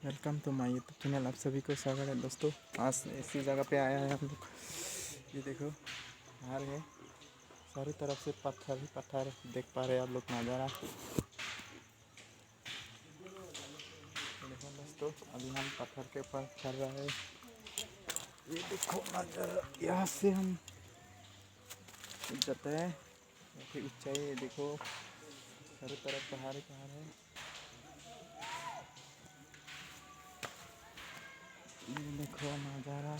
Welcome to my YouTube channel. आप सभी को स्वागत है दोस्तों। आज इसी जगह पे आया है हम लोग। ये देखो पहाड़ है, चारों तरफ से पत्थर ही पत्थर देख पा रहे हैं आप लोग नज़ारा। देखो दोस्तों, अभी हम पत्थर के ऊपर चल रहे हैं। ये देखो नज़ारा, यहाँ से हम जाते हैं काफ़ी ऊंचाई। ये देखो चारों तरफ पहाड़ ही पहाड़ है। ये देखो नज़ारा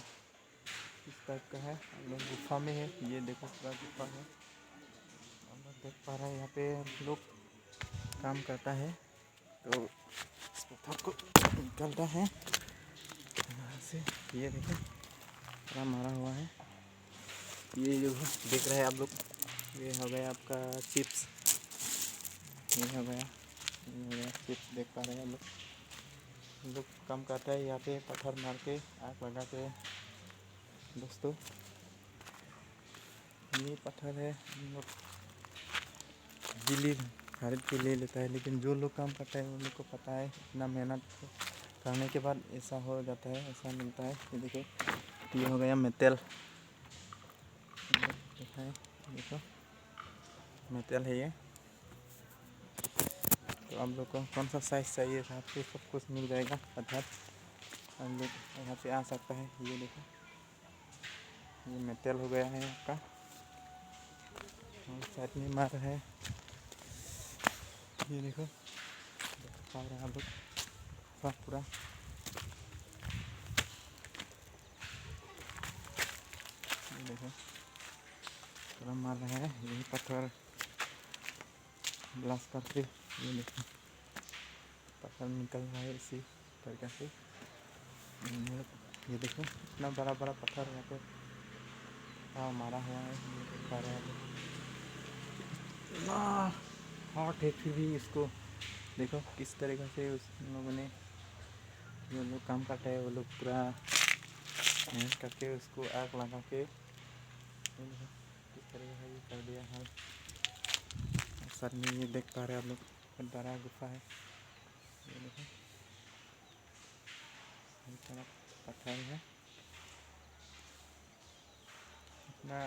इस टाइप का है। हम लोग गुफा में है। ये देखो पूरा गुफा है, हम लोग देख पा रहे हैं। यहाँ पे लोग काम करता है तो इस पत्थर को निकलता है यहाँ से। ये देखो पूरा मारा हुआ है। ये जो देख रहे हैं आप लोग, ये हो गया आपका चिप्स। ये हो गया चिप्स, देख पा रहे हैं आप लोग काम करता है यहाँ पे पत्थर मार के आग लगा के। दोस्तों ये पत्थर है, हम लोग दिल्ली खरीद के ले लेता है, लेकिन जो लोग काम करता है उन लोग को पता है इतना मेहनत करने के बाद ऐसा हो जाता है, ऐसा मिलता है। ये देखो ये हो गया मेटल, देखा है, देखो मेटल है ये। तो आप लोग को कौन सा साइज़ चाहिए था आपको सब कुछ मिल जाएगा पत्थर। हम लोग यहाँ पे आ सकता है। ये देखो ये मेटल हो गया है आपका, और साइड में मार है। ये देखो देख पा रहे हैं आप लोग पूरा। ये देखो पूरा मार रहा है, यही पत्थर ब्लास्ट करके। ये देखो पत्थर निकल रहा है इसी तरीके से। ये देखो इतना बड़ा बड़ा पत्थर यहाँ पे मारा हुआ है। ये देख पा रहे हैं आप। हॉट है फिर भी इसको देखो किस तरीके से उस लोगों ने, जो लोग काम करते हैं वो लोग पूरा मेहनत करके उसको आग लगा के किस तरीके से ये कर दिया है। सर में ये देख पा रहे हैं आप लोग, बहुत बड़ा गुफा है। ये देखो हर तरफ पत्थर है, इतना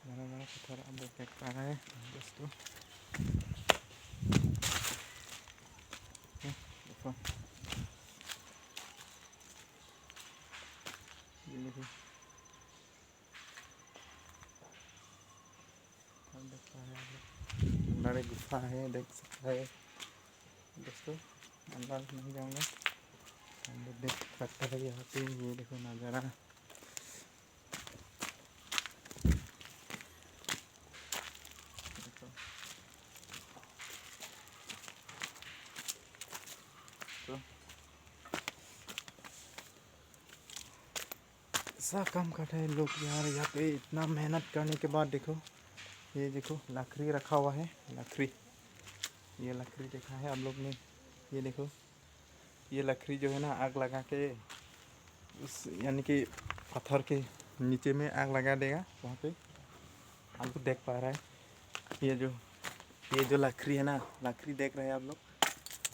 बड़ा बड़ा पत्थर आप लोग देख पा रहे हैं दोस्तों। देखो ये देखो देख पा रहे हैं आप लोग, बड़े गुफा है, देख सकते हैं दोस्तों। अंदर नहीं जाऊँगा, हम लोग देख सकते हैं यहाँ पे। ये देखो नज़ारा, देखो तो ऐसा काम करते हैं लोग यार यहाँ पे। इतना मेहनत करने के बाद देखो, ये देखो लकड़ी रखा हुआ है, लकड़ी, ये लकड़ी देखा है आप लोग ने। ये देखो ये लकड़ी जो है ना आग लगा के उस यानी कि पत्थर के नीचे में आग लगा देगा वहाँ पे। आप लोग देख पा रहा है ये जो लकड़ी है ना, लकड़ी देख रहे हैं आप लोग।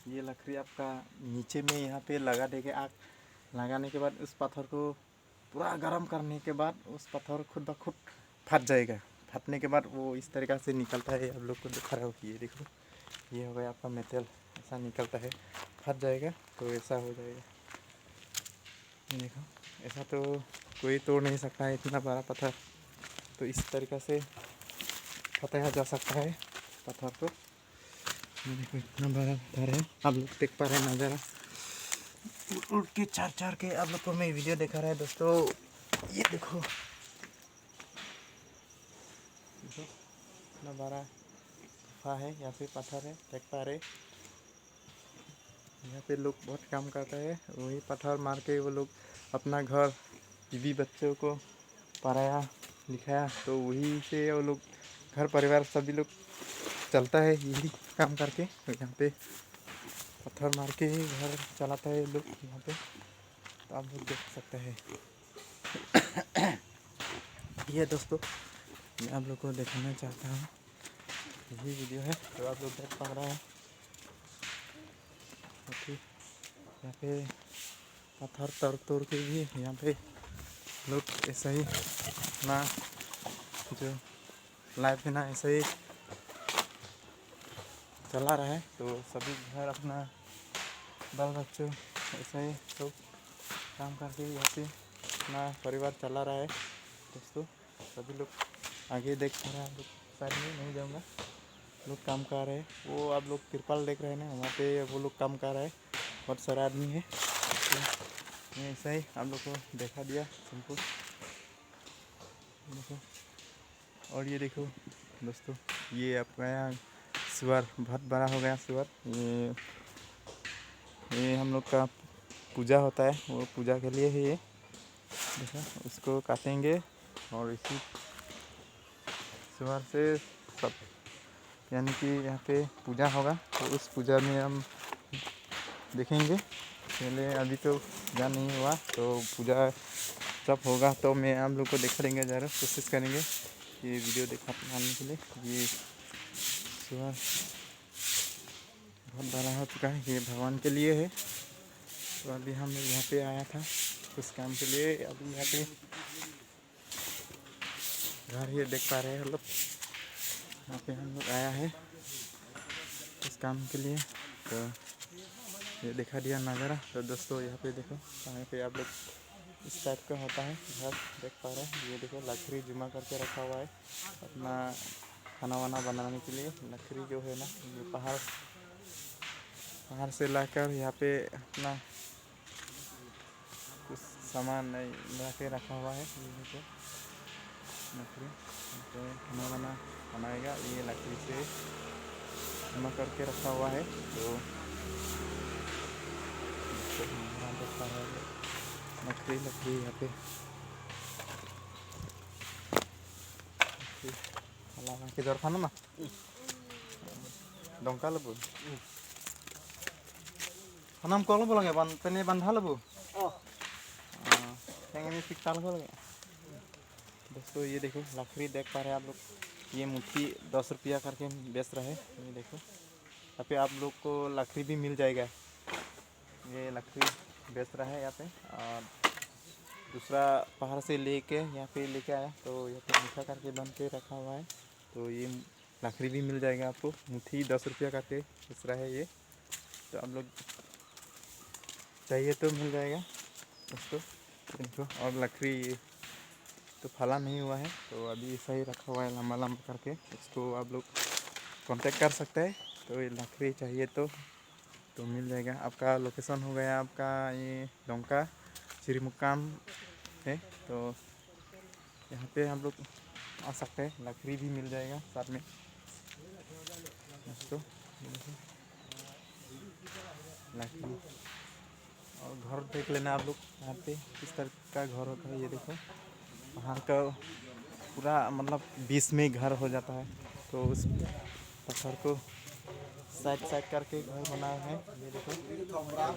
ये लकड़ी आपका नीचे में यहाँ पे लगा देगा। आग लगाने के बाद उस पत्थर को पूरा गर्म करने के बाद उस पत्थर खुद ब खुद फट जाएगा। फटने के बाद वो इस तरीक़ा से निकलता है, आप लोग को दिखा रहा हो। ये देखो ये हो गया आपका मेटल, ऐसा निकलता है, फट जाएगा तो ऐसा हो जाएगा। ये देखो ऐसा तो कोई तोड़ नहीं सकता है, इतना बड़ा पत्थर तो इस तरीक़े से फटाया जा सकता है पत्थर को। ये देखो इतना बड़ा पत्थर है, आप लोग देख पा रहे हैं नज़ारा। उड़ के चार के आप लोग को मैं वीडियो दिखा रहा है दोस्तों। ये देखो इतना बड़ा गुफा है, यहाँ पे पत्थर है, देख पा रहे। यहाँ पे लोग बहुत काम करता है, वही पत्थर मार के वो लोग अपना घर बीवी बच्चों को पढ़ाया लिखाया, तो वही से वो लोग घर परिवार सभी लोग चलता है यही काम करके। तो यहाँ पे पत्थर मार के ही घर चलाता है लोग यहाँ पे, तो आप लोग देख सकते हैं। ये दोस्तों मैं आप लोग को दिखाना चाहता हूँ, यही वीडियो है तो आप लोग देख पा रहे हैं। यहाँ पे पत्थर तोड़ तोड़ के भी यहाँ पे लोग ऐसा ही ना जो लाइफ है ना ऐसे ही चला रहा है। तो सभी घर अपना बाल बच्चों ऐसा ही सब काम करके यहाँ पे अपना परिवार चला रहा है दोस्तों। सभी लोग आगे देख पा रहे हैं, आप लोग साइड में नहीं जाऊँगा, लोग काम कर रहे हैं। वो आप लोग तिरपाल देख रहे हैं ना, वहाँ पे वो लोग काम कर रहे हैं, बहुत सारा आदमी है। तो मैं ऐसा ही आप लोग को देखा दिया सिंपल देखो। और ये देखो दोस्तों, ये आपका यहाँ सुअर बहुत बड़ा हो गया सुअर। ये हम लोग का पूजा होता है, वो पूजा के लिए ही ये देखो, उसको काटेंगे और इसी सुअर से सब यानी कि यहाँ पे पूजा होगा। तो उस पूजा में हम देखेंगे। पहले अभी तो पूजा नहीं हुआ, तो पूजा जब होगा तो मैं आप लोग को दिखा देंगे, ज़रा कोशिश करेंगे ये वीडियो दिखाने के लिए। ये सुअर बहुत बड़ा हो चुका है, ये भगवान के लिए है। तो अभी हम लोग यहाँ पे आया था उस काम के लिए। अभी यहाँ पे घर ये देख पा रहे हैं लोग, यहाँ पे हम लोग आया है इस काम के लिए। तो ये दिखा दिया नज़ारा। तो दोस्तों यहाँ पे देखो, यहाँ पे आप लोग इस टाइप का होता है घर देख पा रहे हैं। ये देखो लकड़ी जमा करके रखा हुआ है अपना खाना वाना बनाने के लिए। लकड़ी जो है ना, ये पहाड़ से लाकर यहाँ पे अपना कुछ सामान ला के रखा हुआ है। ये देखो लकड़ी, तो खाना वाना बनाएगा, ये लकड़ी से जमा करके रखा हुआ है। तो लकड़ी यहाँ पे हलाना के दर खाना ना डोंका लबो हनम कॉल बोलेंगे बन तने बंधा लबो हैंगे पिकताल को लगे। दोस्तों ये देखो लकड़ी देख पा रहे हैं आप लोग, ये मुट्ठी 10 रुपया करके बेच रहा है। ये देखो यहाँ पे आप लोग को लकड़ी भी मिल जाएगा। ये लकड़ी बेच रहा है यहाँ पे, और दूसरा पहाड़ से लेके यहाँ पे लेके आया, तो यहाँ पे मीठा करके बन के रखा हुआ है। तो ये लकड़ी भी मिल जाएगा आपको, मुट्ठी 10 रुपया करके बेच रहा है ये। तो आप लोग चाहिए तो मिल जाएगा दोस्तों देखो। और लकड़ी तो फला नहीं हुआ है, तो अभी ऐसा ही रखा हुआ है लंबा लंबा करके। इसको आप लोग कांटेक्ट कर सकते हैं। तो ये लकड़ी चाहिए तो मिल जाएगा। आपका लोकेशन हो गया आपका ये डोंका श्री मुकाम है, तो यहाँ पे हम लोग आ सकते हैं, लकड़ी भी मिल जाएगा साथ में दोस्तों। लकड़ी और घर देख लेना आप लोग, यहाँ पे किस तरह का घर होता है। ये देखो पहाड़ का पूरा मतलब बीच में घर हो जाता है, तो उस पत्थर को साइड साइड करके घर बना है। ये देखो घर है,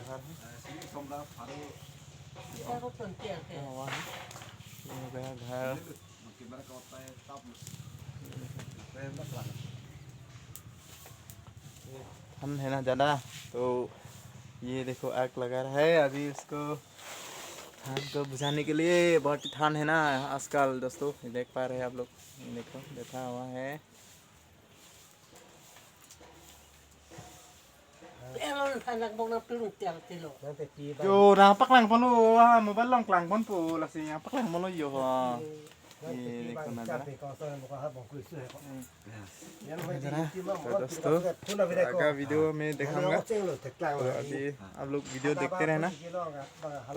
हवा है, ये हो गया घर। ठंड है ना ज़्यादा, तो ये देखो आग लगा रहा है अभी उसको ठंड को बुझाने के लिए। बहुत ठंड है ना आजकल दोस्तों, देख पा रहे हैं आप लोग, ये देखो बैठा हुआ है। जो ना paklang pon lu mau balong klang pon pu lasi yang paklang mau yo ha ये देखो नज़ारा। तो दोस्तों आगे वीडियो में दिखाऊंगा, तो अभी आप लोग वीडियो देखते रहना। तो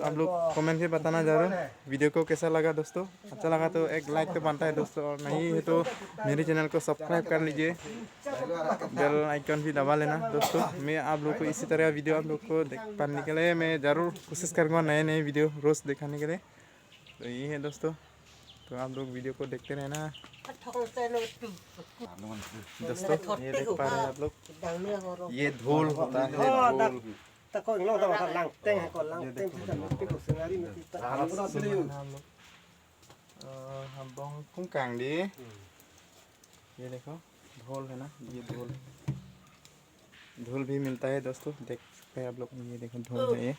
आप लोग कमेंट में बताना जरूर वीडियो को कैसा लगा दोस्तों। अच्छा लगा तो एक लाइक तो बनता है दोस्तों, और नहीं है तो मेरे चैनल को सब्सक्राइब कर लीजिए, बेल आइकन भी दबा लेना दोस्तों। मैं आप लोग को इसी तरह वीडियो आप लोग को देख पाने के लिए मैं ज़रूर कोशिश करूँगा नए नए वीडियो रोज़ दिखाने के लिए। तो ये है दोस्तों, तो आप लोग वीडियो को देखते रहना दोस्तों। ये देख पा रहे हैं आप लोग, ये धूल होता है, धूल। ये देखो धूल है ना, ये धूल भी मिलता है दोस्तों, देख सकते हैं आप लोग। ये देखो ढोल है, ये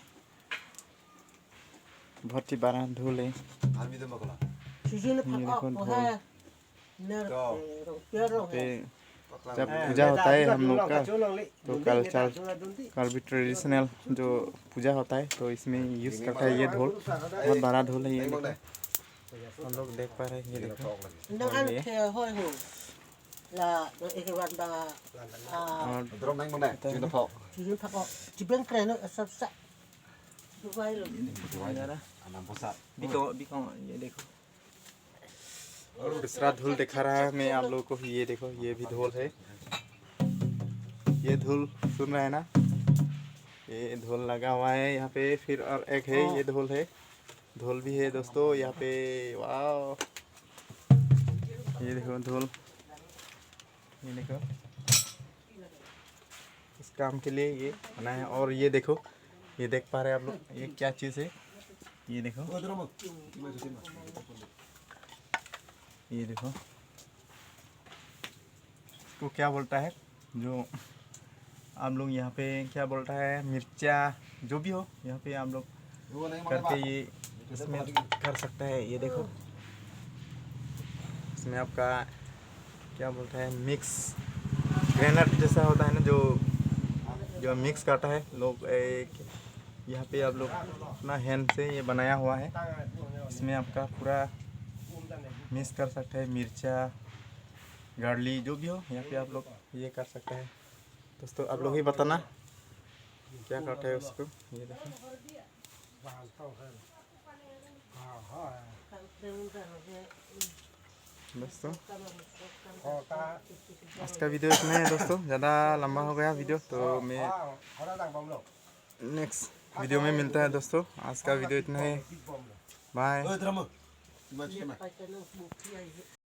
बहुत ही बड़ा ढोल है। ये देखो ढोल पे जब पूजा होता है हम लोग का, तो कल भी ट्रेडिशनल जो पूजा होता है तो इसमें यूज़ करता है ये ढोल। बहुत बड़ा ढोल है ये देखो, हम लोग देख पा रहे हैं। ये देखो ये देखो दूसरा ढोल दिखा रहा है मैं आप लोगों को। ये देखो ये भी ढोल है, ये ढोल सुन रहे हैं ना, ये ढोल लगा हुआ है यहाँ पे। फिर और एक है, ये ढोल है, ढोल भी है दोस्तों यहाँ पे। वाह, ये देखो ढोल, ये देखो इस काम के लिए ये बना है। और ये देखो, ये देख पा रहे हैं आप लोग, ये क्या चीज़ है, ये देखो, ये देखो इसको क्या बोलता है, जो आप लोग यहाँ पे क्या बोलता है, मिर्चा जो भी हो यहाँ पे आप लोग करके ये इसमें कर सकता है। ये देखो इसमें आपका क्या बोलता है, मिक्स ग्रेनेड जैसा होता है ना, जो मिक्स करता है लोग। एक यहाँ पे आप लोग अपना हैंड से ये बनाया हुआ है, इसमें आपका पूरा मिक्स कर सकते हैं, मिर्चा गार्लिक जो भी हो यहाँ पे आप लोग ये कर सकते हैं। दोस्तों आप लोग ही बताना क्या करते हैं उसको। ये देखो दोस्तों आज का वीडियो इसमें है दोस्तों, ज़्यादा लंबा हो गया वीडियो, तो मैं नेक्स्ट वीडियो में मिलता है दोस्तों। आज का वीडियो इतना है, बाय।